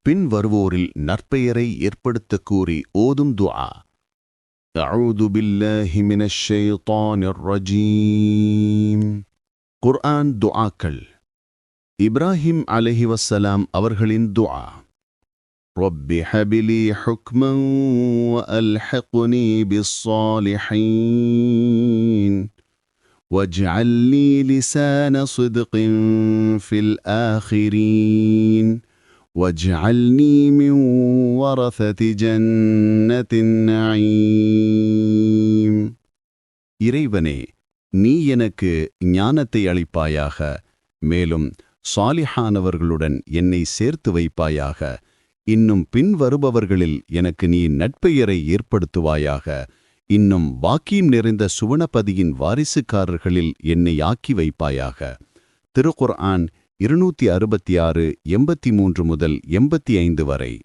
பின் வருவோரில் நற்பெயரை ஏற்படுத்தக் கூறி ஓதும் துஆ. அஊது பில்லாஹி மினஷ் ஷைத்தானிர் ரஜீம். குர்ஆன் துஆக்கள். இப்ராஹிம் அலைஹிவஸ்ஸலாம் அவர்களின் துஆ. ரப்பி ஹபிலி ஹுக்மன் வஅல்ஹிக்னி பிஸ்ஸாலிஹீன் واجعل لي لسان صدق في الآخرين واجعلني من ورثة جنة النعيم. இறைவனே, நீ எனக்கு ஞானத்தை அளிப்பாயாக, மேலும் சாலிஹானவர்களுடன் என்னை சேர்த்து வைப்பாயாக. இன்னும் பின் வருபவர்களில் எனக்கு நீ நட்பெயரை ஏற்படுத்துவாயாக. இன்னும் வாக்கியம் நிறைந்த சுவனபதியின் வாரிசுக்காரர்களில் என்னை ஆக்கி வைப்பாயாக. திருக்குர்ஆன் 266 83 முதல் 85 வரை.